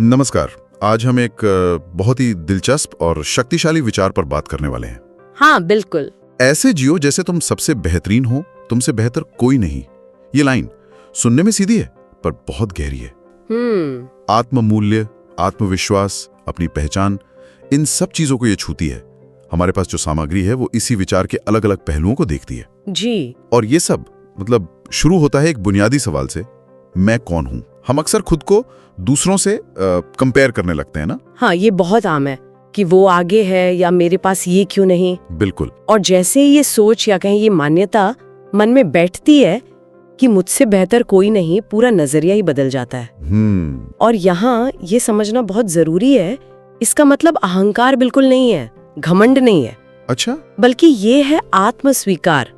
नमस्कार। आज हम एक बहुत ही दिलचस्प और शक्तिशाली विचार पर बात करने वाले हैं। हाँ बिल्कुल। ऐसे जियो जैसे तुम सबसे बेहतरीन हो, तुमसे बेहतर कोई नहीं। ये लाइन सुनने में सीधी है पर बहुत गहरी है। आत्ममूल्य, आत्मविश्वास, अपनी पहचान, इन सब चीजों को ये छूती है। हमारे पास जो सामग्री है वो इसी विचार के अलग अलग पहलुओं को देखती है जी। और ये सब शुरू होता है एक बुनियादी सवाल से, मैं कौन हूं। हम अक्सर खुद को दूसरों से कंपेयर करने लगते हैं ना। हाँ, ये बहुत आम है कि वो आगे है या मेरे पास ये क्यों नहीं। बिल्कुल। और जैसे ये सोच या कहें ये मान्यता मन में बैठती है कि मुझसे बेहतर कोई नहीं, पूरा नजरिया ही बदल जाता है। और यहाँ ये समझना बहुत जरूरी है, इसका मतलब अहंकार बिल्कुल नहीं है, घमंड नहीं है। अच्छा। बल्कि ये है आत्मस्वीकार।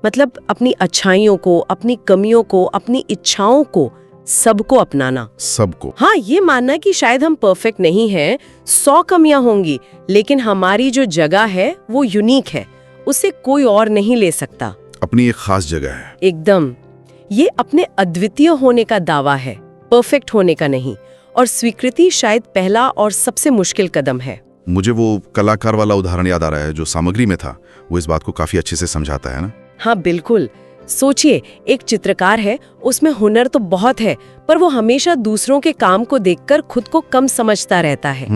मतलब अपनी अच्छाइयों को, अपनी कमियों को, अपनी इच्छाओं को, सबको अपनाना। सबको। हाँ, ये मानना कि शायद हम परफेक्ट नहीं हैं, 100 कमियां होंगी, लेकिन हमारी जो जगह है वो यूनिक है, उसे कोई और नहीं ले सकता। अपनी एक खास जगह है। एकदम। ये अपने अद्वितीय होने का दावा है, परफेक्ट होने का नहीं। और स्वीकृति शायद पहला और सबसे मुश्किल कदम है। मुझे वो कलाकार वाला उदाहरण याद आ रहा है जो सामग्री में था। वो इस बात को काफी अच्छे से समझाता है ना। हाँ बिल्कुल। सोचिए, एक चित्रकार है, उसमें हुनर तो बहुत है, पर वो हमेशा दूसरों के काम को देखकर खुद को कम समझता रहता है।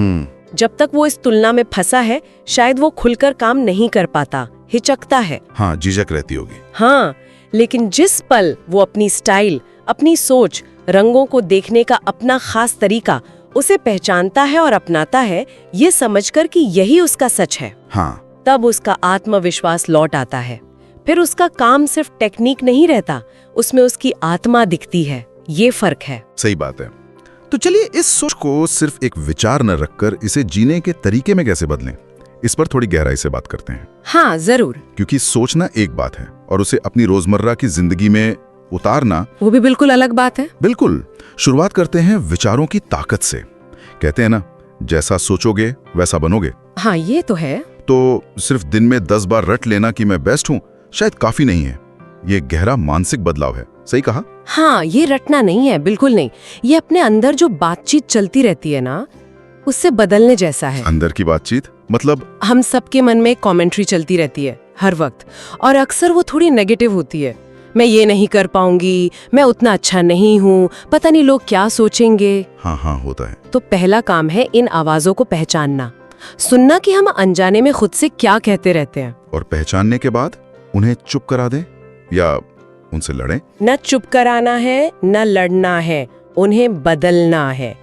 जब तक वो इस तुलना में फंसा है, शायद वो खुलकर काम नहीं कर पाता, हिचकता है। हाँ, झिझक रहती होगी। हाँ, लेकिन जिस पल वो अपनी स्टाइल, अपनी सोच, रंगों को देखने का अपना खास तरीका, उसे पहचानता है और अपनाता है, ये समझकर कि यही उसका सच है, हाँ, तब उसका आत्मविश्वास लौट आता है। फिर उसका काम सिर्फ टेक्निक नहीं रहता, उसमें उसकी आत्मा दिखती है। ये फर्क है। सही बात है। तो चलिए इस सोच को सिर्फ एक विचार न रखकर इसे जीने के तरीके में कैसे बदलें, इस पर थोड़ी गहराई से बात करते हैं। हाँ जरूर। क्योंकि सोचना एक बात है और उसे अपनी रोजमर्रा की जिंदगी में उतारना वो भी बिल्कुल अलग बात है। बिल्कुल। शुरुआत करते हैं विचारों की ताकत से। कहते हैं ना, जैसा सोचोगे वैसा बनोगे। हाँ ये तो है। तो सिर्फ दिन में 10 बार रट लेना कि मैं बेस्ट हूं शायद काफी नहीं है। ये गहरा मानसिक बदलाव है। सही कहा। हाँ, ये रटना नहीं है, बिल्कुल नहीं। ये अपने अंदर जो बातचीत चलती रहती है ना, उससे बदलने जैसा है। अंदर की बातचीत मतलब? हम सबके मन में कमेंट्री चलती रहती है हर वक्त, और अक्सर वो थोड़ी नेगेटिव होती है। मैं ये नहीं कर पाऊंगी, मैं उतना अच्छा नहीं हूँ, पता नहीं लोग क्या सोचेंगे। हाँ होता है। तो पहला काम है इन आवाजों को पहचानना, सुनना कि हम अनजाने में खुद से क्या कहते रहते हैं। और पहचानने के बाद उन्हें चुप करा दें या उनसे लड़ें? न चुप कराना है, न लड़ना है, उन्हें बदलना है।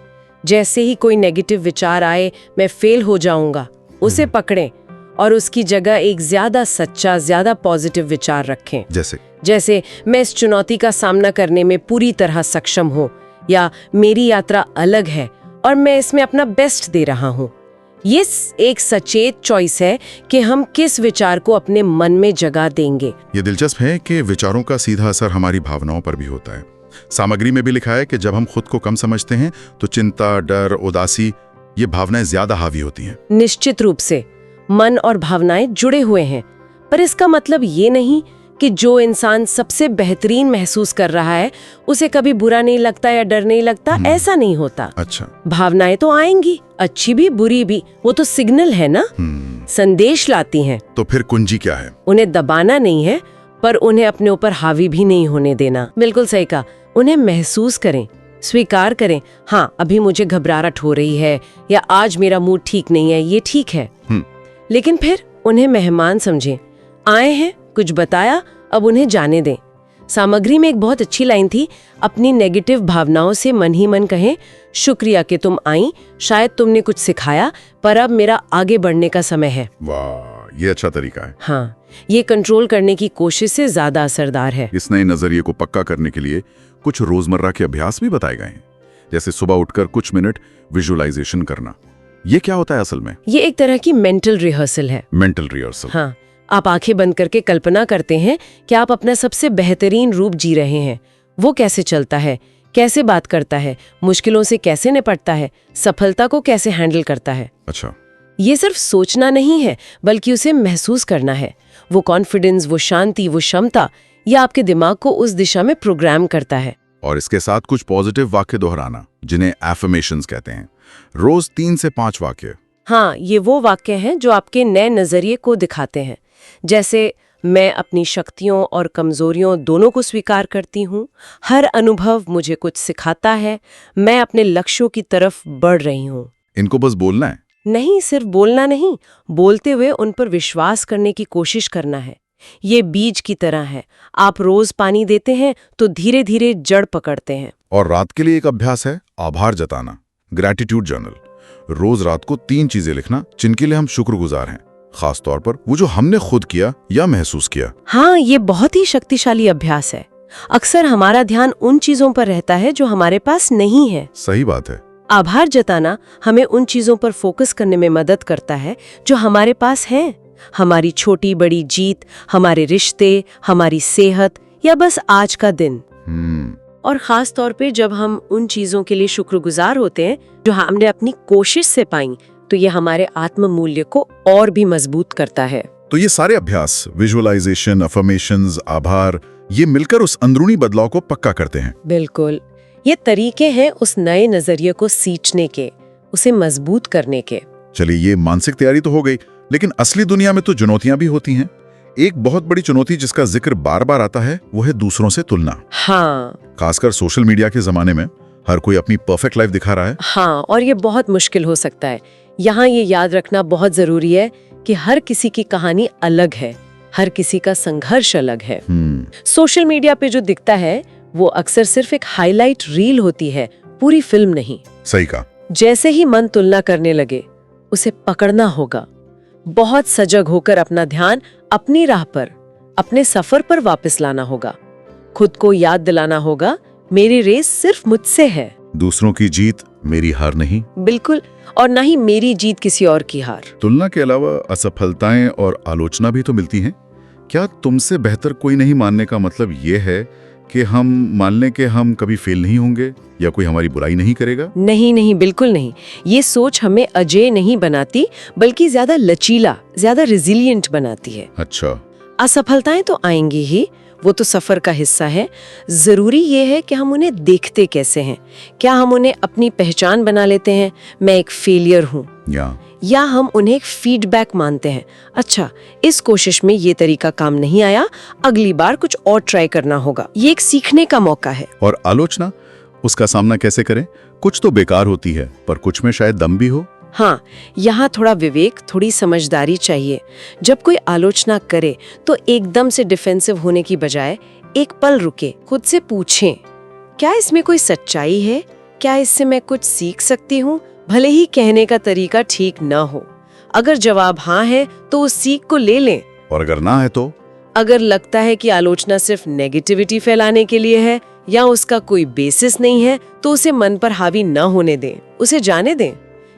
जैसे ही कोई नेगेटिव विचार आए, मैं फेल हो जाऊंगा, उसे पकड़ें और उसकी जगह एक ज्यादा सच्चा, ज्यादा पॉजिटिव विचार रखें। जैसे मैं इस चुनौती का सामना करने में पूरी तरह सक्षम हूँ, या मेरी यात्रा अलग है और मैं इसमें अपना बेस्ट दे रहा हूँ। ये एक सचेत चॉइस है कि हम किस विचार को अपने मन में जगह देंगे। ये दिलचस्प है कि विचारों का सीधा असर हमारी भावनाओं पर भी होता है। सामग्री में भी लिखा है कि जब हम खुद को कम समझते हैं तो चिंता, डर, उदासी, ये भावनाएं ज्यादा हावी होती हैं। निश्चित रूप से मन और भावनाएं जुड़े हुए हैं, पर इसका मतलब ये नहीं कि जो इंसान सबसे बेहतरीन महसूस कर रहा है उसे कभी बुरा नहीं लगता या डर नहीं लगता। ऐसा नहीं होता। अच्छा। भावनाएं तो आएंगी, अच्छी भी बुरी भी, वो तो सिग्नल है ना, संदेश लाती हैं। तो फिर कुंजी क्या है? उन्हें दबाना नहीं है, पर उन्हें अपने ऊपर हावी भी नहीं होने देना। बिल्कुल सही कहा। उन्हें महसूस करें, स्वीकार करें। हाँ, अभी मुझे घबराहट हो रही है या आज मेरा मूड ठीक नहीं है, ये ठीक है। लेकिन फिर उन्हें मेहमान समझें। आए हैं, कुछ बताया, अब उन्हें जाने दें। सामग्री में एक बहुत अच्छी लाइन थी, अपनी नेगेटिव भावनाओं से मन ही मन कहें, शुक्रिया कि तुम आई, शायद तुमने कुछ सिखाया, पर अब मेरा आगे बढ़ने का समय है। वाह, ये अच्छा तरीका है। हाँ, ये कंट्रोल करने की कोशिश से ज्यादा असरदार है। इस नए नजरिए को पक्का करने के लिए कुछ रोजमर्रा के अभ्यास भी बताए गए हैं, जैसे सुबह उठकर कुछ मिनट विजुअलाइजेशन करना। ये क्या होता है असल में? ये एक तरह की मेंटल रिहर्सल है। Mental rehearsal? हाँ, आप आंखें बंद करके कल्पना करते हैं कि आप अपना सबसे बेहतरीन रूप जी रहे हैं। वो कैसे चलता है, कैसे बात करता है, मुश्किलों से कैसे निपटता है, सफलता को कैसे हैंडल करता है। अच्छा। ये सिर्फ सोचना नहीं है, बल्कि उसे महसूस करना है। वो कॉन्फिडेंस, वो शांति, वो क्षमता, ये आपके दिमाग को उस दिशा में प्रोग्राम करता है। और इसके साथ कुछ पॉजिटिव वाक्य दोहराना, जिन्हें एफर्मेशंस कहते हैं। रोज 3 से 5 वाक्य। हाँ, ये वो वाक्य हैं जो आपके नए नजरिए को दिखाते हैं। जैसे, मैं अपनी शक्तियों और कमजोरियों दोनों को स्वीकार करती हूँ, हर अनुभव मुझे कुछ सिखाता है, मैं अपने लक्ष्यों की तरफ बढ़ रही हूँ। इनको बस बोलना है? नहीं, सिर्फ बोलना नहीं, बोलते हुए उन पर विश्वास करने की कोशिश करना है। ये बीज की तरह है, आप रोज पानी देते हैं तो धीरे धीरे जड़ पकड़ते हैं। और रात के लिए एक अभ्यास है आभार जताना, ग्रैटिट्यूड जर्नल। रोज रात को 3 चीजें लिखना जिनके लिए हम शुक्रगुजार हैं, खास तौर पर वो जो हमने खुद किया या महसूस किया। हाँ, ये बहुत ही शक्तिशाली अभ्यास है। अक्सर हमारा ध्यान उन चीजों पर रहता है जो हमारे पास नहीं है। सही बात है। आभार जताना हमें उन चीजों पर फोकस करने में मदद करता है जो हमारे पास हैं। हमारी छोटी बड़ी जीत, हमारे रिश्ते, हमारी सेहत या बस आज का दिन। और खास तौर पे जब हम उन चीजों के लिए शुक्रगुजार होते हैं जो हमने अपनी कोशिश से पाई, तो ये हमारे आत्म मूल्य को और भी मजबूत करता है। तो ये सारे अभ्यास, विजुअलाइजेशन, अफर्मेशंस, आभार, ये मिलकर उस अंदरूनी बदलाव को पक्का करते हैं। बिल्कुल, ये तरीके हैं उस नए नजरिए को सींचने के, उसे मजबूत करने के। चलिए, ये मानसिक तैयारी तो हो गई, लेकिन असली दुनिया में तो चुनौतियां भी होती हैं। एक बहुत बड़ी चुनौती जिसका जिक्र बार बार आता है वो है दूसरों से तुलना। हाँ, खासकर सोशल मीडिया के जमाने में हर कोई अपनी परफेक्ट लाइफ दिखा रहा है। हाँ, और ये बहुत मुश्किल हो सकता है। यहाँ ये याद रखना बहुत जरूरी है कि हर किसी की कहानी अलग है, हर किसी का संघर्ष अलग है। सोशल मीडिया पे जो दिखता है वो अक्सर सिर्फ एक हाईलाइट रील होती है, पूरी फिल्म नहीं। सही कहा। जैसे ही मन तुलना करने लगे, उसे पकड़ना होगा। बहुत सजग होकर अपना ध्यान अपनी राह पर, अपने सफर पर वापस लाना होगा। खुद को याद दिलाना होगा, मेरी रेस सिर्फ मुझसे है। दूसरों की जीत मेरी हार नहीं। बिल्कुल, और न ही मेरी जीत किसी और की हार। तुलना के अलावा असफलताएं और आलोचना भी तो मिलती हैं। क्या तुमसे बेहतर कोई नहीं मानने का मतलब ये है कि हम मान लें कि हम कभी फेल नहीं होंगे या कोई हमारी बुराई नहीं करेगा? नहीं नहीं, बिल्कुल नहीं। ये सोच हमें अजेय नहीं बनाती, बल्कि ज्यादा लचीला, ज्यादा रिजिलियंट बनाती है। अच्छा। असफलताएं तो आएंगी ही, वो तो सफर का हिस्सा है। जरूरी ये है कि हम उन्हें देखते कैसे हैं। क्या हम उन्हें अपनी पहचान बना लेते हैं, मैं एक फेलियर हूँ, या हम उन्हें एक फीडबैक मानते हैं, अच्छा इस कोशिश में ये तरीका काम नहीं आया, अगली बार कुछ और ट्राई करना होगा। ये एक सीखने का मौका है। और आलोचना, उसका सामना कैसे करें? कुछ तो बेकार होती है, पर कुछ में शायद दम भी हो। हाँ, यहाँ थोड़ा विवेक, थोड़ी समझदारी चाहिए। जब कोई आलोचना करे तो एकदम से डिफेंसिव होने की बजाय एक पल रुके, खुद से पूछें, क्या इसमें कोई सच्चाई है? क्या इससे मैं कुछ सीख सकती हूँ? भले ही कहने का तरीका ठीक न हो। अगर जवाब हाँ है तो उस सीख को ले लें, और अगर ना है तो? अगर लगता है कि आलोचना सिर्फ नेगेटिविटी फैलाने के लिए है या उसका कोई बेसिस नहीं है, तो उसे मन पर हावी न होने दें, उसे जाने दें।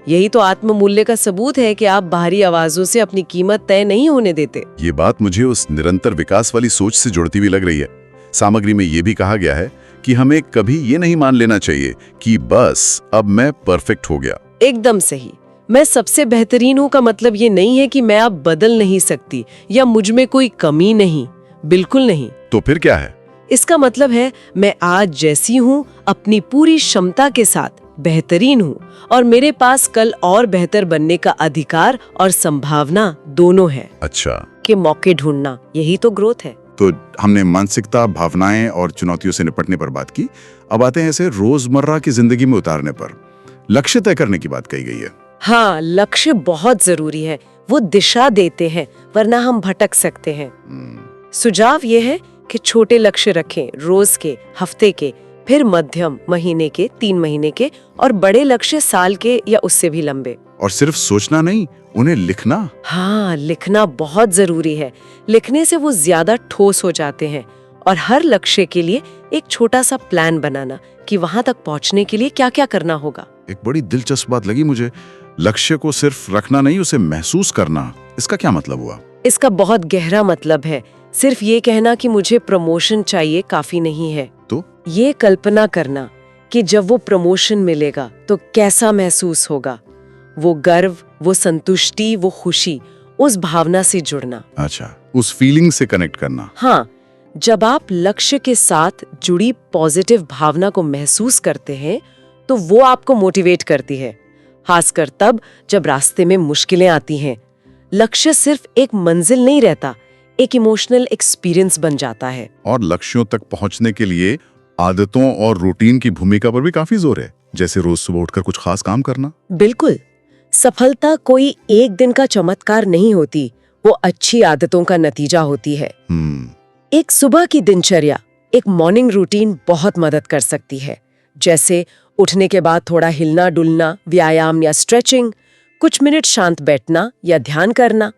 यही तो आत्म मूल्य का सबूत है कि आप बाहरी आवाजों से अपनी कीमत तय नहीं होने देते। ये बात मुझे उस निरंतर विकास वाली सोच से जुड़ती भी लग रही है। सामग्री में ये भी कहा गया है कि हमें कभी ये नहीं मान लेना चाहिए कि बस अब मैं परफेक्ट हो गया। एकदम सही। मैं सबसे बेहतरीन हूँ का मतलब ये नहीं है कि मैं अब बदल नहीं सकती या मुझ में कोई कमी नहीं, बिल्कुल नहीं। तो फिर क्या है? इसका मतलब है मैं आज जैसी हूँ अपनी पूरी क्षमता के साथ बेहतरीन हूँ, और मेरे पास कल और बेहतर बनने का अधिकार और संभावना दोनों है। अच्छा। के मौके ढूंढना, यही तो ग्रोथ है। तो हमने मानसिकता, भावनाएं और चुनौतियों से निपटने पर बात की। अब आते हैं इसे रोजमर्रा की जिंदगी में उतारने पर। लक्ष्य तय करने की बात कही गई है। हाँ, लक्ष्य बहुत जरूरी है। वो दिशा देते हैं, वरना हम भटक सकते हैं। सुझाव ये है कि छोटे लक्ष्य रखें, रोज के, हफ्ते के, फिर मध्यम, महीने के, 3 महीने के, और बड़े लक्ष्य साल के या उससे भी लंबे। और सिर्फ सोचना नहीं, उन्हें लिखना। हाँ, लिखना बहुत जरूरी है। लिखने से वो ज्यादा ठोस हो जाते हैं। और हर लक्ष्य के लिए एक छोटा सा प्लान बनाना कि वहां तक पहुंचने के लिए क्या क्या करना होगा। एक बड़ी दिलचस्प बात लगी मुझे, लक्ष्य को सिर्फ रखना नहीं, उसे महसूस करना। इसका क्या मतलब हुआ? इसका बहुत गहरा मतलब है। सिर्फ ये कहना कि मुझे प्रमोशन चाहिए काफी नहीं है। तो ये कल्पना करना कि जब वो प्रमोशन मिलेगा तो कैसा महसूस होगा। वो गर्व, वो संतुष्टि, वो खुशी, उस भावना से जुड़ना। अच्छा, उस फीलिंग से कनेक्ट करना। हाँ, जब आप लक्ष्य के साथ जुड़ी पॉजिटिव भावना को महसूस करते हैं तो वो आपको मोटिवेट करती है, खासकर तब जब रास्ते में मुश्किलें आती हैं। लक्ष्य सिर्फ एक मंजिल नहीं रहता, एक इमोशनल एक्सपीरियंस बन जाता है। और लक्ष्यों तक पहुंचने के लिए आदतों और रूटीन की भूमिका पर भी काफी जोर है, जैसे रोज सुबह उठकर कुछ खास काम करना। बिल्कुल, सफलता कोई एक दिन का चमत्कार नहीं होती, वो अच्छी आदतों का नतीजा होती है। एक सुबह की दिनचर्या, एक मॉर्निंग रूटीन बहुत मदद कर सकती है, जैसे उठने के बाद थोड़ा हिलना डुलना, व्यायाम या स्ट्रेचिंग, कुछ मिनट शांत बैठना या ध्यान करना,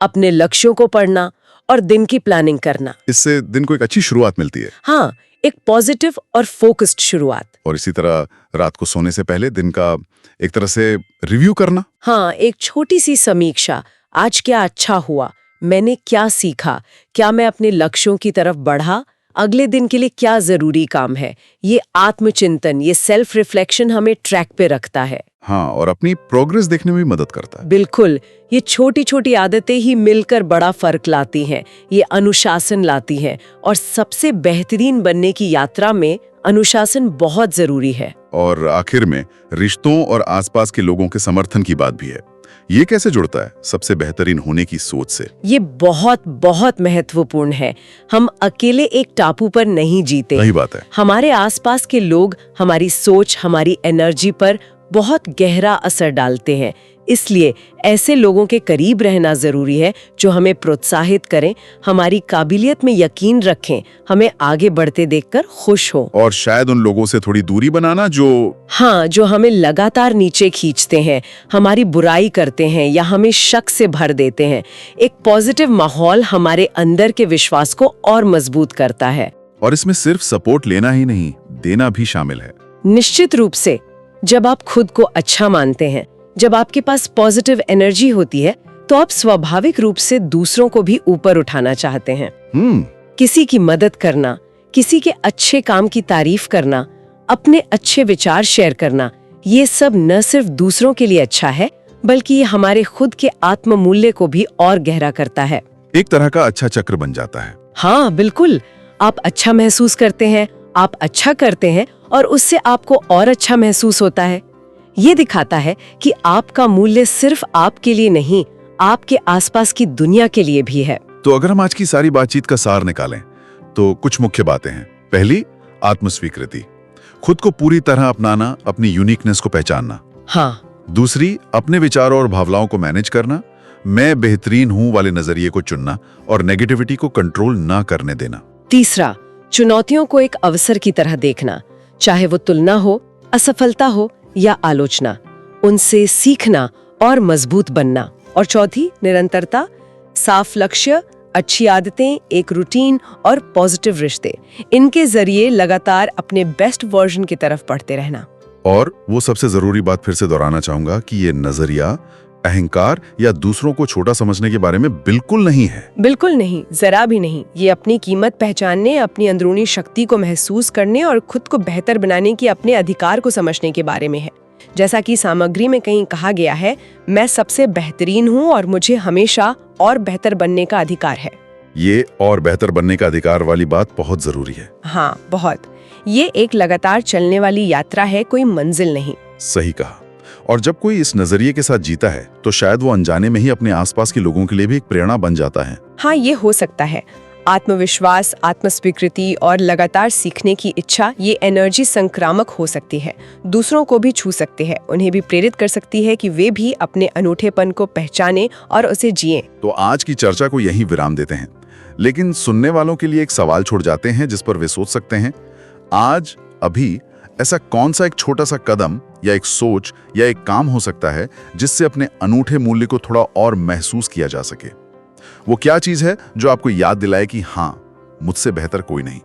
अपने लक्ष्यों को पढ़ना और दिन की प्लानिंग करना। इससे दिन को एक अच्छी शुरुआत मिलती है। हाँ, एक पॉजिटिव और फोकस्ड शुरुआत। और इसी तरह रात को सोने से पहले दिन का एक तरह से रिव्यू करना। हाँ, एक छोटी सी समीक्षा, आज क्या अच्छा हुआ, मैंने क्या सीखा, क्या मैं अपने लक्ष्यों की तरफ बढ़ा, अगले दिन के लिए क्या जरूरी काम है। ये आत्मचिंतन, ये सेल्फ रिफ्लेक्शन हमें ट्रैक पे रखता है। हाँ, और अपनी प्रोग्रेस देखने में भी मदद करता है। बिल्कुल, ये छोटी छोटी आदतें ही मिलकर बड़ा फर्क लाती हैं, ये अनुशासन लाती हैं, और सबसे बेहतरीन बनने की यात्रा में अनुशासन बहुत जरूरी है। और आखिर में रिश्तों और आसपास के लोगों के समर्थन की बात भी है। ये कैसे जुड़ता है सबसे बेहतरीन होने की सोच से? ये बहुत बहुत महत्वपूर्ण है। हम अकेले एक टापू पर नहीं जीते। सही बात है। हमारे आसपास के लोग हमारी सोच, हमारी एनर्जी पर बहुत गहरा असर डालते हैं। इसलिए ऐसे लोगों के करीब रहना जरूरी है जो हमें प्रोत्साहित करें, हमारी काबिलियत में यकीन रखें, हमें आगे बढ़ते देखकर खुश हो। और शायद उन लोगों से थोड़ी दूरी बनाना जो हमें लगातार नीचे खींचते हैं, हमारी बुराई करते हैं या हमें शक से भर देते हैं। एक पॉजिटिव माहौल हमारे अंदर के विश्वास को और मजबूत करता है। और इसमें सिर्फ सपोर्ट लेना ही नहीं, देना भी शामिल है। निश्चित रूप से, जब आप खुद को अच्छा मानते हैं, जब आपके पास पॉजिटिव एनर्जी होती है, तो आप स्वाभाविक रूप से दूसरों को भी ऊपर उठाना चाहते हैं। किसी की मदद करना, किसी के अच्छे काम की तारीफ करना, अपने अच्छे विचार शेयर करना, ये सब न सिर्फ दूसरों के लिए अच्छा है, बल्कि ये हमारे खुद के आत्म मूल्य को भी और गहरा करता है। एक तरह का अच्छा चक्र बन जाता है। हाँ बिल्कुल, आप अच्छा महसूस करते हैं, आप अच्छा करते हैं और उससे आपको और अच्छा महसूस होता है। ये दिखाता है कि आपका मूल्य सिर्फ आपके लिए नहीं, आपके आसपास की दुनिया के लिए भी है। तो अगर हम आज की सारी बातचीत का सार निकालें तो कुछ मुख्य बातें हैं। पहली, आत्मस्वीकृति, खुद को पूरी तरह अपनाना, अपनी यूनिकनेस को पहचानना। हाँ। दूसरी, अपने विचारों और भावनाओं को मैनेज करना, मैं बेहतरीन हूं वाले नजरिए को चुनना और नेगेटिविटी को कंट्रोल ना करने देना। तीसरा, चुनौतियों को एक अवसर की तरह देखना, चाहे वो तुलना हो, असफलता हो या आलोचना, उनसे सीखना और मजबूत बनना। और चौथी, निरंतरता, साफ लक्ष्य, अच्छी आदतें, एक रूटीन और पॉजिटिव रिश्ते, इनके जरिए लगातार अपने बेस्ट वर्जन की तरफ बढ़ते रहना। और वो सबसे जरूरी बात फिर से दोहराना चाहूंगा कि ये नजरिया अहंकार या दूसरों को छोटा समझने के बारे में बिल्कुल नहीं है। बिल्कुल नहीं, जरा भी नहीं। ये अपनी कीमत पहचानने, अपनी अंदरूनी शक्ति को महसूस करने और खुद को बेहतर बनाने की अपने अधिकार को समझने के बारे में है। जैसा कि सामग्री में कहीं कहा गया है, मैं सबसे बेहतरीन हूँ और मुझे हमेशा और बेहतर बनने का अधिकार है। ये और बेहतर बनने का अधिकार वाली बात बहुत जरूरी है। हाँ, बहुत। ये एक लगातार चलने वाली यात्रा है, कोई मंजिल नहीं। सही कहा। और जब कोई इस नजरिए के साथ जीता है तो शायद वो अनजाने में ही अपने आसपास के लोगों के लिए भी एक प्रेरणा बन जाता है। हाँ, ये हो सकता है। आत्मविश्वास, आत्मस्वीकृति और लगातार सीखने की इच्छा, ये एनर्जी संक्रामक हो सकती है, दूसरों को भी छू सकती है, उन्हें भी प्रेरित कर सकती है कि वे भी अपने अनूठेपन को पहचाने और उसे जिएं। तो आज की चर्चा को यहीं विराम देते हैं, लेकिन सुनने वालों के लिए एक सवाल छोड़ जाते हैं जिस पर वे सोच सकते हैं। आज अभी ऐसा कौन सा एक छोटा सा कदम या एक सोच या एक काम हो सकता है जिससे अपने अनूठे मूल्य को थोड़ा और महसूस किया जा सके? वो क्या चीज है जो आपको याद दिलाए कि हाँ, मुझसे बेहतर कोई नहीं?